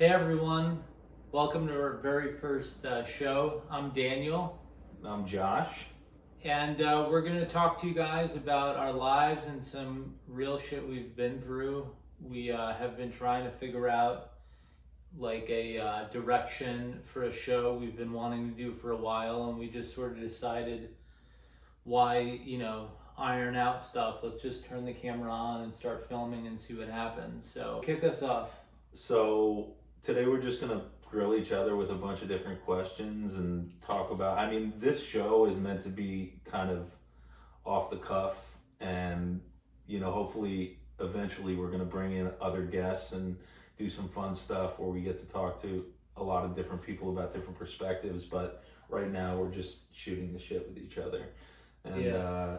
Hey everyone, welcome to our very first show. I'm Daniel, I'm Josh. and we're going to talk to you guys about our lives and some real shit we've been through. We have been trying to figure out like a direction for a show we've been wanting to do for a while, and we just sort of decided why, iron out stuff. Let's just turn the camera on and start filming and see what happens. So kick us off. So today we're just gonna grill each other with a bunch of different questions and talk about, this show is meant to be kind of off the cuff, and hopefully eventually we're gonna bring in other guests and do some fun stuff where we get to talk to a lot of different people about different perspectives. But right now we're just shooting the shit with each other. And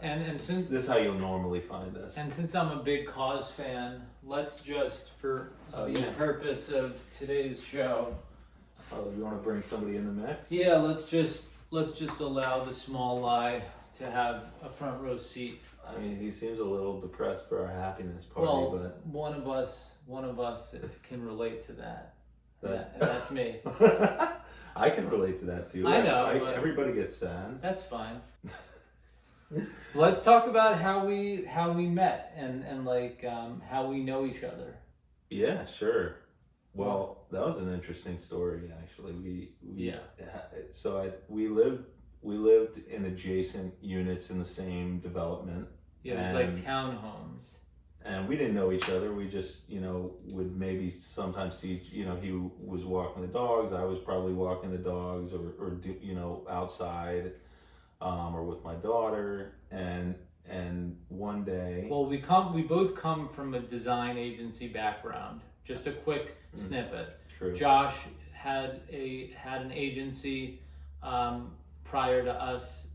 and since this is how you'll normally find us. And since I'm a big Cause fan, let's just, for the purpose of today's show, You want to bring somebody in the mix? yeah, let's just allow the small lie to have a front row seat. He seems a little depressed for our happiness party, but one of us can relate to that. And that's me. I can relate to that too. I know. Everybody gets sad. That's fine. Let's talk about how we met and how we know each other. Yeah, sure. Well, that was an interesting story actually. We lived in adjacent units in the same development. Yeah, it was like townhomes. And we didn't know each other. We just, would maybe sometimes see, he was walking the dogs. I was probably walking the dogs or outside, or with my daughter. And one day. Well, we both come from a design agency background. Just a quick snippet. True. Josh had an agency prior to us,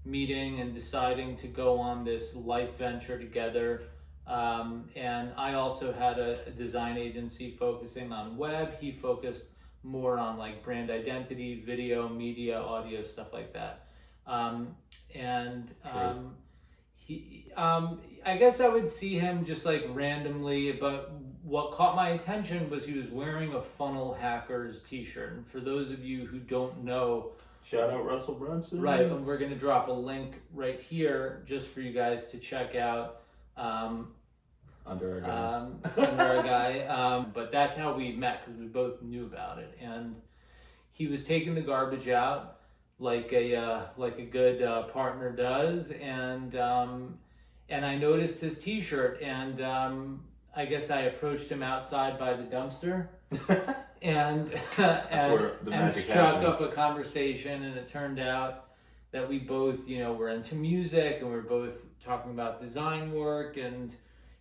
meeting and deciding to go on this life venture together. And I also had a design agency focusing on web. He focused more on like brand identity, video, media, audio, stuff like that. I guess I would see him just like randomly, but what caught my attention was he was wearing a Funnel Hackers t-shirt. And for those of you who don't know, shout out Russell Brunson. Right, and we're going to drop a link right here just for you guys to check out. Under our guy. But that's how we met, because we both knew about it. And he was taking the garbage out like a good partner does. And I noticed his t-shirt, and I guess I approached him outside by the dumpster. and struck up a conversation, and it turned out that we both, were into music, and we were both talking about design work. And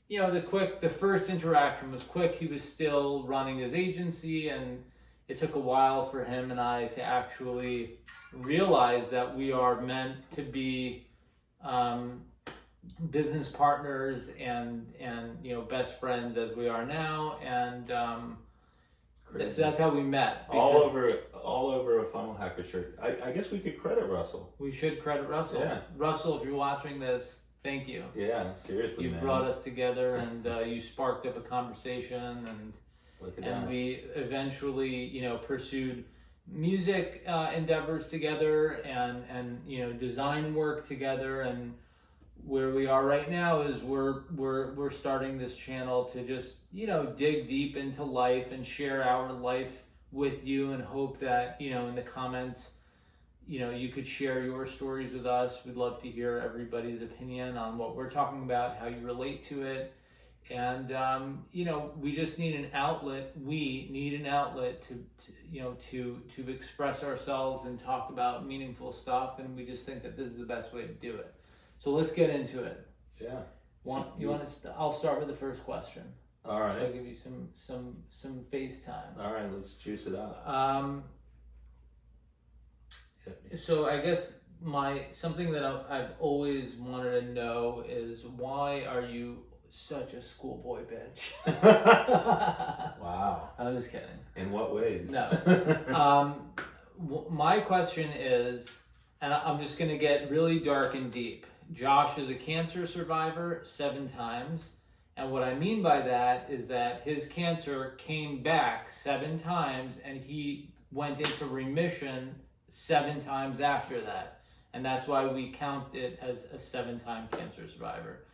the first interaction was quick. He was still running his agency, and it took a while for him and I to actually realize that we are meant to be business partners and best friends as we are now. And so that's how we met. All over a Funnel Hacker shirt. I guess we could credit Russell. We should credit Russell. Yeah. Russell, if you're watching this, thank you. Yeah, seriously, You brought us together, and you sparked up a conversation, and we eventually, pursued music endeavors together, and design work together. And where we are right now is we're starting this channel to just dig deep into life and share our life with you, and hope that in the comments you could share your stories with us. We'd love to hear everybody's opinion on what we're talking about, how you relate to it. And we just need an outlet. We need an outlet to express ourselves and talk about meaningful stuff, and we just think that this is the best way to do it. So let's get into it. Yeah. I'll start with the first question. All right. So I'll give you some FaceTime. All right, let's juice it up. So I guess something that I've always wanted to know is, why are you such a schoolboy bitch? Wow. I'm just kidding. In what ways? No. My question is, and I'm just going to get really dark and deep. Josh is a cancer survivor 7 times, And what I mean by that is that his cancer came back 7 times and he went into remission 7 times after that. And that's why we count it as a 7-time cancer survivor.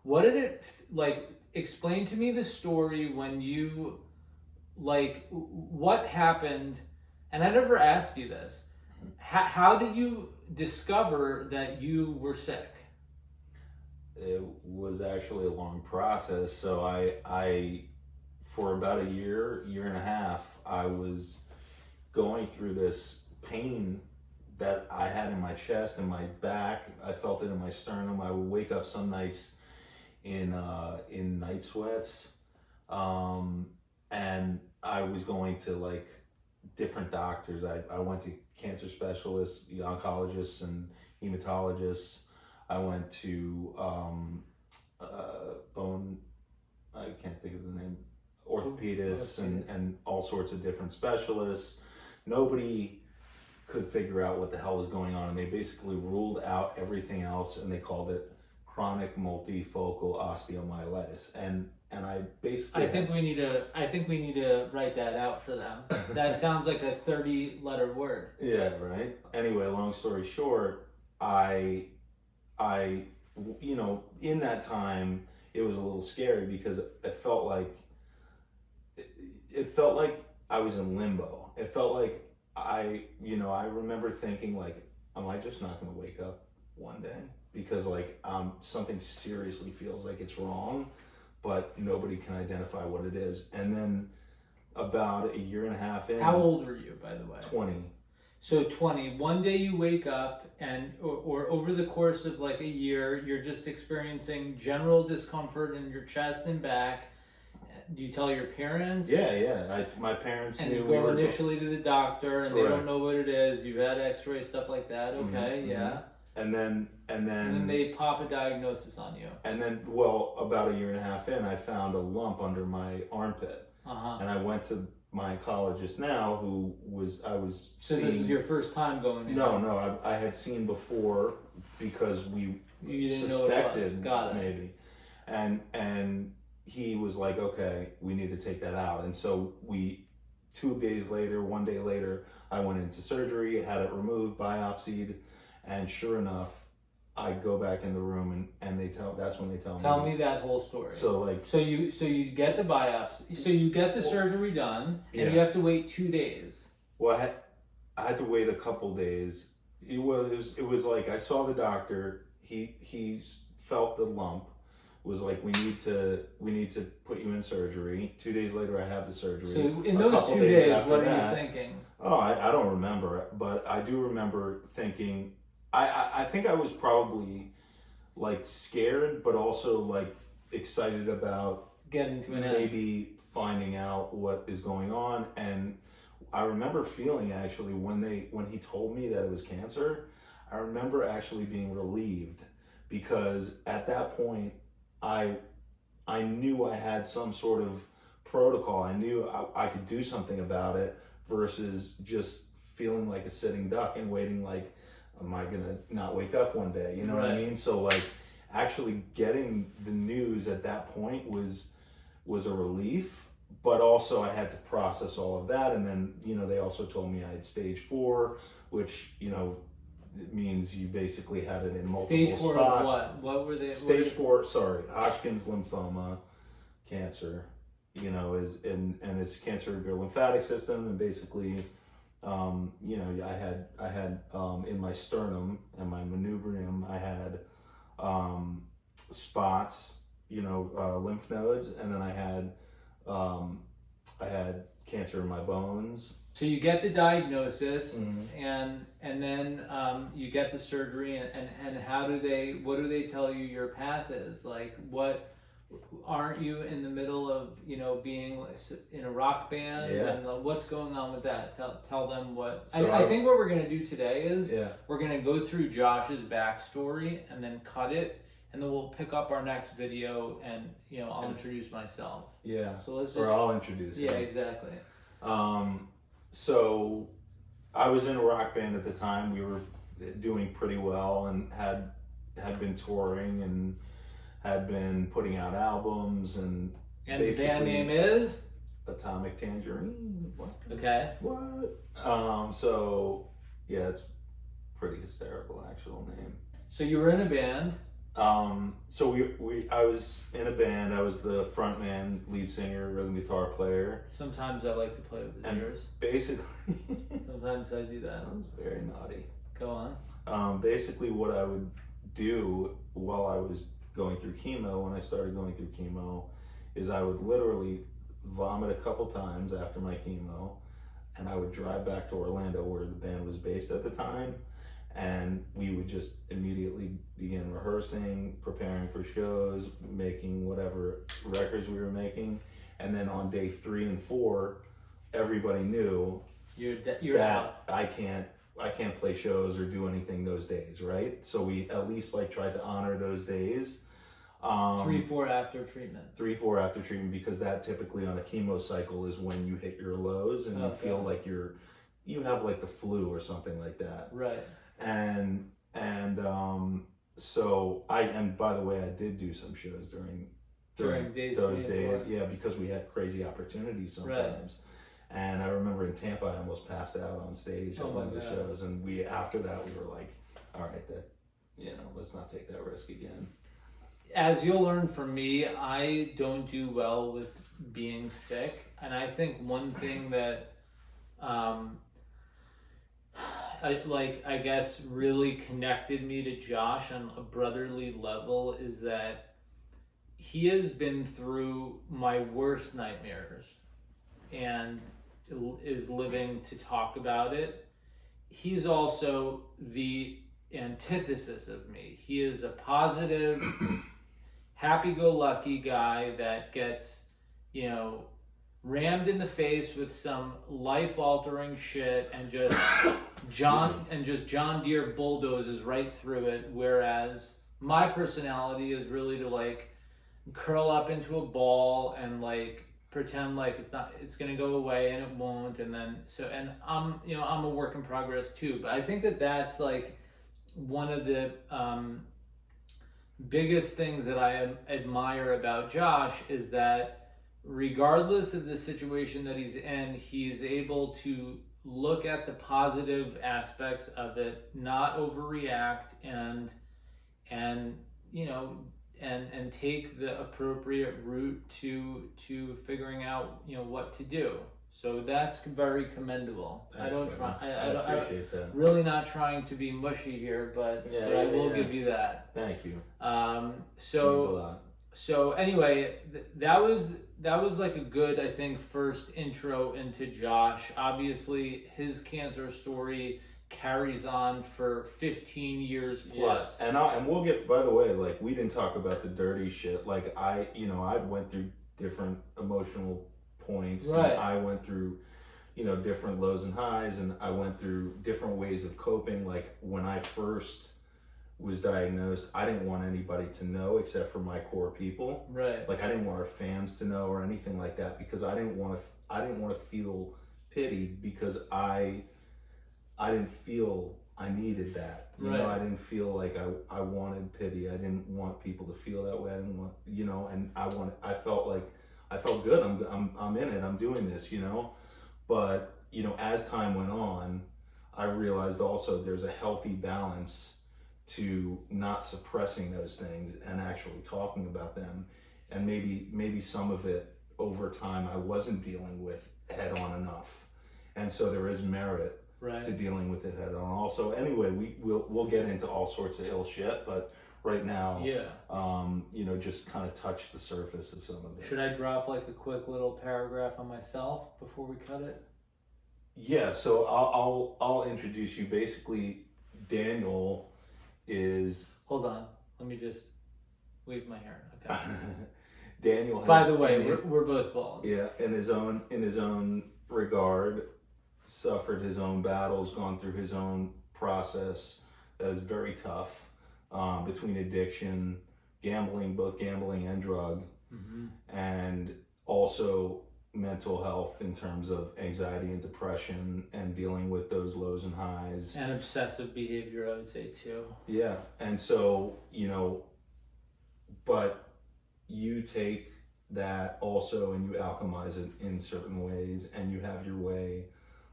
What did it, like, explain to me the story when you, like, what happened? And I never asked you this. How did you discover that you were sick? It was actually a long process. So I for about a year and a half, I was going through this pain that I had in my chest and my back. I felt it in my sternum. I would wake up some nights in night sweats, and I was going to like different doctors. I went to cancer specialists, oncologists, and hematologists. I went to bone, I can't think of the name, orthopedists, and all sorts of different specialists. Nobody could figure out what the hell was going on, and they basically ruled out everything else, and they called it chronic multifocal osteomyelitis. And I basically I think we need to write that out for them. That sounds like a 30-letter word. Yeah, right. Anyway, long story short, I you know, in that time it was a little scary because it felt like I was in limbo. It felt like I remember thinking like, am I just not going to wake up one day? Because like something seriously feels like it's wrong, but nobody can identify what it is. And then about a year and a half in. How old were you, by the way? 20. So 20. One day you wake up and, or over the course of like a year, you're just experiencing general discomfort in your chest and back. Do you tell your parents? Yeah. My parents and knew. And you go initially to the doctor and Correct. They don't know what it is. You've had x-ray, stuff like that. Okay, yeah. And then they pop a diagnosis on you. And then, well, about a year and a half in, I found a lump under my armpit. And I went to my oncologist now, who I was so seeing. This is your first time going in? No, I had seen before because you suspected maybe. And he was like, okay, we need to take that out. And so 1 day later, I went into surgery, had it removed, biopsied, and sure enough, I go back in the room and that's when they tell me. Tell me that whole story. So you get the biopsy, so you get the surgery done, and you have to wait 2 days. Well, I had to wait a couple days. It was like I saw the doctor. He felt the lump. Was like, we need to put you in surgery. 2 days later, I have the surgery. So in those 2 days, what are you thinking? Oh, I don't remember, but I do remember thinking. I think I was probably like scared, but also like excited about getting to maybe finding out what is going on. And I remember feeling actually when he told me that it was cancer, I remember actually being relieved, because at that point I knew I had some sort of protocol. I knew I could do something about it versus just feeling like a sitting duck and waiting like, am I gonna not wake up one day? You know what I mean? So like actually getting the news at that point was a relief, but also I had to process all of that. And then, they also told me I had stage 4, which, it means you basically had it in multiple stage 4 spots. Of what? What were they? Stage 4, Hodgkin's lymphoma cancer, and it's cancer of your lymphatic system, and basically, I had in my sternum and my manubrium, I had spots, lymph nodes, and then I had cancer in my bones. So you get the diagnosis, and then you get the surgery, and what do they tell you your path is? Like, aren't you in the middle of being in a rock band? Yeah. And what's going on with that? Tell them what. So I think what we're gonna do today is we're gonna go through Josh's backstory and then cut it, and then we'll pick up our next video, and I'll introduce myself. Yeah. So let's or I'll introduce him. Yeah, exactly. So I was in a rock band at the time. We were doing pretty well and had been touring and had been putting out albums and the band name is Atomic Tangerine. What? Okay. What? So yeah, it's pretty hysterical actual name. So you were in a band. So I was in a band. I was the front man, lead singer, rhythm guitar player. Sometimes I like to play with the ears. Basically, sometimes I do that. That was very naughty. Go on. Basically, what I would do while I was going through chemo, when I started going through chemo, is I would literally vomit a couple times after my chemo, and I would drive back to Orlando, where the band was based at the time, and we would just immediately begin rehearsing, preparing for shows, making whatever records we were making, and then on day 3 and 4, everybody knew you're that out. I can't play shows or do anything those days, right? So we at least like tried to honor those days. 3-4 after treatment. 3-4 after treatment, because that typically on a chemo cycle is when you hit your lows and you feel like you have like the flu or something like that. Right. And so and by the way, I did do some shows during those days. Yeah, because we had crazy opportunities sometimes. Right. And I remember in Tampa, I almost passed out on stage at one of the shows. And after that, we were like, all right, let's not take that risk again. As you'll learn from me, I don't do well with being sick. And I think one thing that, I guess really connected me to Josh on a brotherly level is that he has been through my worst nightmares and is living to talk about it. He's also the antithesis of me. He is a positive, happy-go-lucky guy that gets, rammed in the face with some life-altering shit and just John Deere bulldozes right through it. Whereas my personality is really to curl up into a ball and pretend like it's gonna go away, and it won't. And then I'm a work in progress too. But I think that's one of the biggest things that I admire about Josh is that regardless of the situation that he's in, he's able to look at the positive aspects of it, not overreact, and take the appropriate route to figuring out what to do. So that's very commendable. Thanks, I appreciate that. Really not trying to be mushy here, but I will give you that. Thank you. So means a lot. So anyway, that was a good, I think, first intro into Josh. Obviously, his cancer story carries on for 15 years plus. Yeah. And we'll get to, by the way, we didn't talk about the dirty shit. I went through different emotional points. Right. And I went through, different lows and highs, and I went through different ways of coping. When I first was diagnosed, I didn't want anybody to know except for my core people. Right. I didn't want our fans to know or anything like that, because I didn't want to feel pitied, because I didn't feel I needed that. I didn't feel like I wanted pity. I didn't want people to feel that way. I didn't want, and I felt good. I'm in it. I'm doing this, But, as time went on, I realized also there's a healthy balance to not suppressing those things and actually talking about them. And maybe some of it over time I wasn't dealing with head on enough. And so there is merit to dealing with it head on. Also, anyway, we'll get into all sorts of ill shit, but right now, just kind of touch the surface of some of it. Should I drop a quick little paragraph on myself before we cut it? Yeah, so I'll introduce you. Basically, Daniel is... Hold on, let me just wave my hair. Okay. Daniel has, by the way, we're both bald. Yeah, in his own regard, suffered his own battles, gone through his own process that is very tough, between addiction, both gambling and drug, and also mental health in terms of anxiety and depression and dealing with those lows and highs. And obsessive behavior, I would say too. Yeah, and so, but you take that also and you alchemize it in certain ways, and you have your way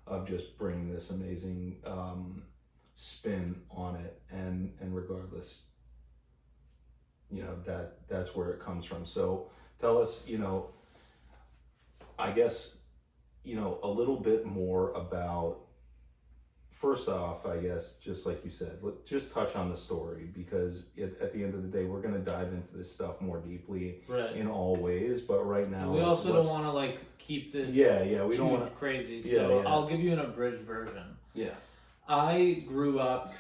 of just bringing this amazing spin on it, and regardless, that's where it comes from. So tell us, I guess, a little bit more about, first off, I guess, just like you said, just touch on the story, because at the end of the day, we're going to dive into this stuff more deeply in all ways. But right now, we also don't want to keep this we don't want to crazy. So I'll give you an abridged version. Yeah. I grew up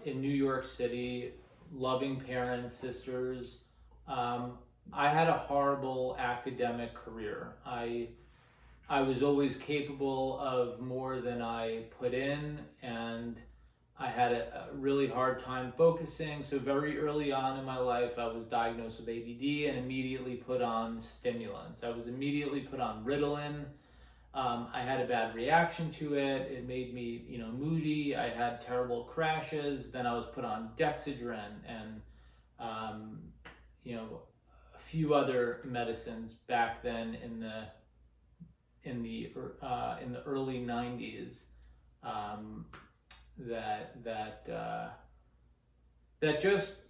in New York City, loving parents, sisters. I had a horrible academic career. I was always capable of more than I put in, and I had a really hard time focusing. So very early on in my life, I was diagnosed with ADD and immediately put on stimulants. I was immediately put on Ritalin. I had a bad reaction to it. It made me, moody. I had terrible crashes. Then I was put on Dexedrine and, a few other medicines back then in the early 90s,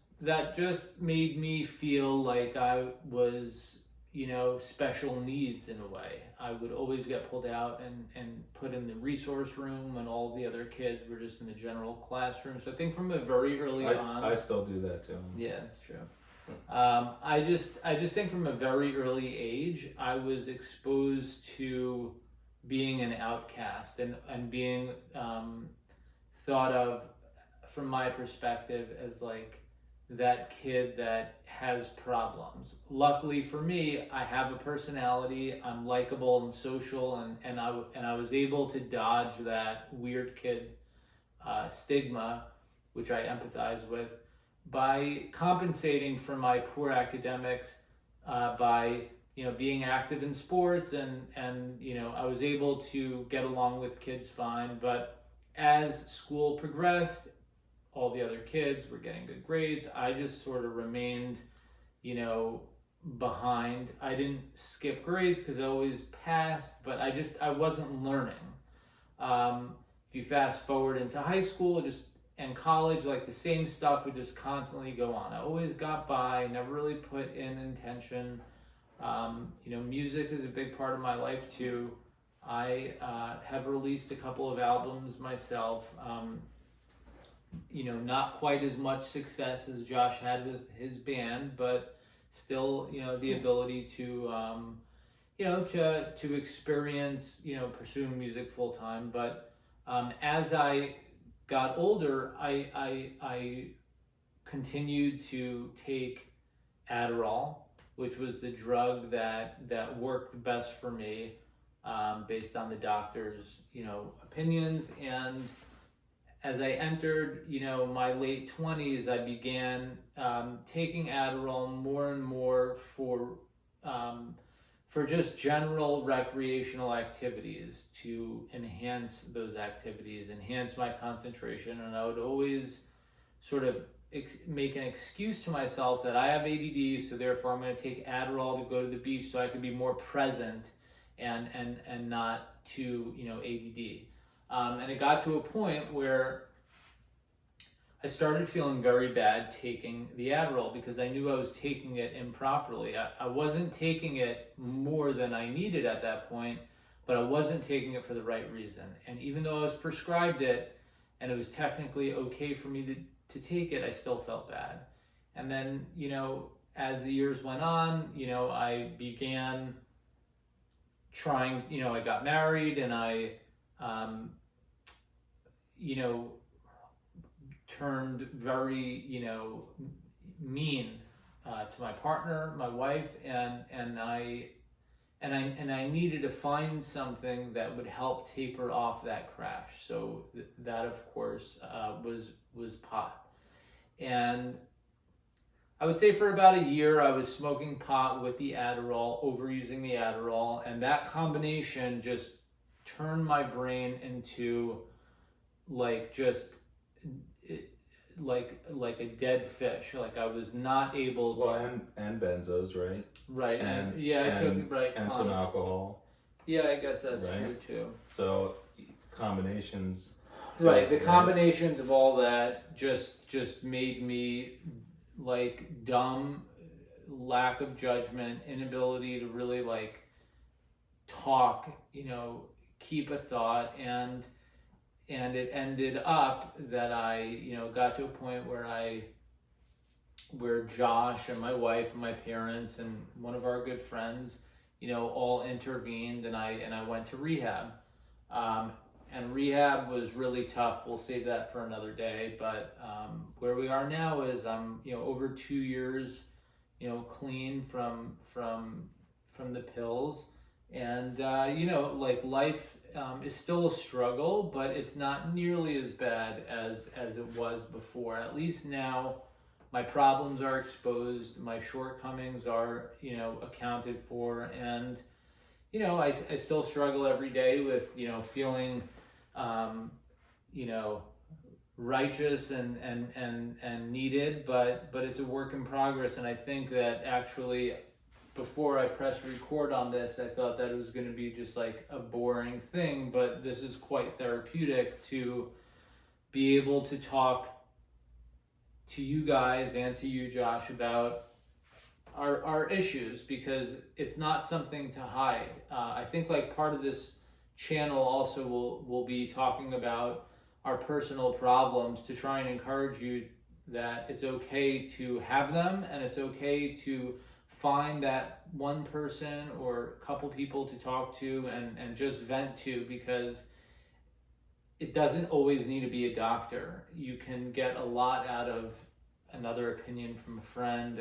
that just made me feel like I was, special needs in a way. I would always get pulled out and put in the resource room when all the other kids were just in the general classroom. So I think from a very early on, I still do that too. Yeah, that's true. I just think from a very early age, I was exposed to being an outcast and being thought of, from my perspective, as that kid that has problems. Luckily for me, I have a personality. I'm likable and social, and I was able to dodge that weird kid stigma, which I empathize with, by compensating for my poor academics, by being active in sports, and I was able to get along with kids fine. But as school progressed, all the other kids were getting good grades. I just sort of remained, behind. I didn't skip grades because I always passed, but I wasn't learning. If you fast forward into high school, and college, the same stuff would just constantly go on. I always got by, never really put in intention. Music is a big part of my life too. I have released a couple of albums myself. Not quite as much success as Josh had with his band, but still, the ability to, to experience, pursuing music full time. But as I got older, I continued to take Adderall, which was the drug that worked best for me, based on the doctor's opinions. And as I entered my late 20s, I began taking Adderall more and more for just general recreational activities, to enhance those activities, enhance my concentration. And I would always sort of make an excuse to myself that I have ADD, so therefore I'm going to take Adderall to go to the beach so I could be more present and not too ADD. And it got to a point where I started feeling very bad taking the Adderall, because I knew I was taking it improperly. I wasn't taking it more than I needed at that point, but I wasn't taking it for the right reason. And even though I was prescribed it and it was technically okay for me to take it, I still felt bad. And then, as the years went on, I began trying, I got married, and I, turned very, mean to my partner, my wife, and I needed to find something that would help taper off that crash. So that, of course, was pot. And I would say for about a year, I was smoking pot with the Adderall, overusing the Adderall, and that combination just turned my brain into like a dead fish. Like I was not able to. Well, and benzos, right? Right. And yeah, I took right. and some alcohol. Yeah, I guess that's right? true too. So combinations. Right. The combinations of all that just made me like dumb, lack of judgment, inability to really like talk, keep a thought, and it ended up that I, got to a point where Josh and my wife and my parents and one of our good friends, all intervened, and I went to rehab. And rehab was really tough. We'll save that for another day. But where we are now is I'm, over 2 years, clean from the pills, and like life is still a struggle, but it's not nearly as bad as it was before. At least now, my problems are exposed, my shortcomings are accounted for, and I still struggle every day with feeling righteous and needed, but it's a work in progress. And I think that actually, before I pressed record on this, I thought that it was going to be just like a boring thing, but this is quite therapeutic to be able to talk to you guys and to you, Josh, about our issues, because it's not something to hide. I think like part of this channel also will be talking about our personal problems, to try and encourage you that it's okay to have them, and it's okay to find that one person or a couple people to talk to and just vent to, because it doesn't always need to be a doctor. You can get a lot out of another opinion from a friend,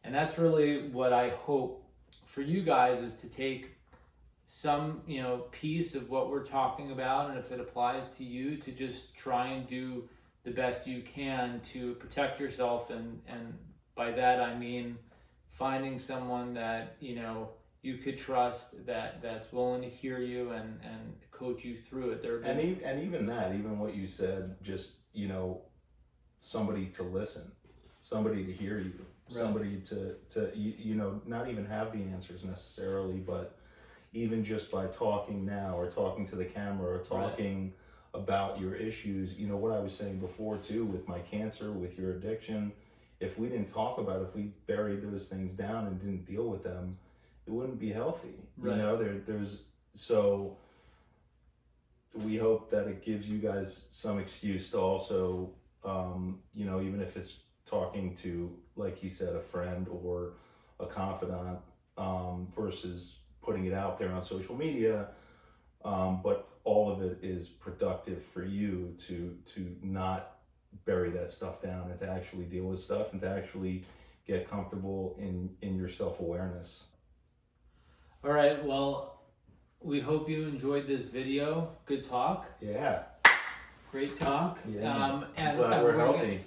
and that's really what I hope for you guys, is to take some piece of what we're talking about, and if it applies to you, to just try and do the best you can to protect yourself, and by that I mean finding someone that you could trust, that's willing to hear you and coach you through it. And even what you said, just somebody to listen, somebody to hear you, right. Somebody to not even have the answers necessarily, but even just by talking now, or talking to the camera, or talking right. about your issues, what I was saying before too, with my cancer, with your addiction, if we didn't talk about it, if we buried those things down and didn't deal with them, it wouldn't be healthy. Right. So we hope that it gives you guys some excuse to also, even if it's talking to, like you said, a friend or a confidant, versus putting it out there on social media, but all of it is productive for you to not bury that stuff down, and to actually deal with stuff, and to actually get comfortable in your self-awareness. All right, well, we hope you enjoyed this video. Good talk. Yeah. Great talk. Yeah. And glad we're healthy.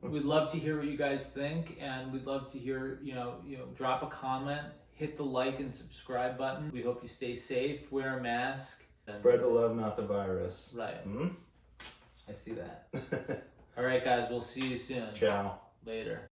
We'd love to hear what you guys think, and we'd love to hear, drop a comment, hit the like and subscribe button. We hope you stay safe, wear a mask. Spread the love, not the virus. Right. Mm-hmm. I see that. All right, guys, we'll see you soon. Ciao. Later.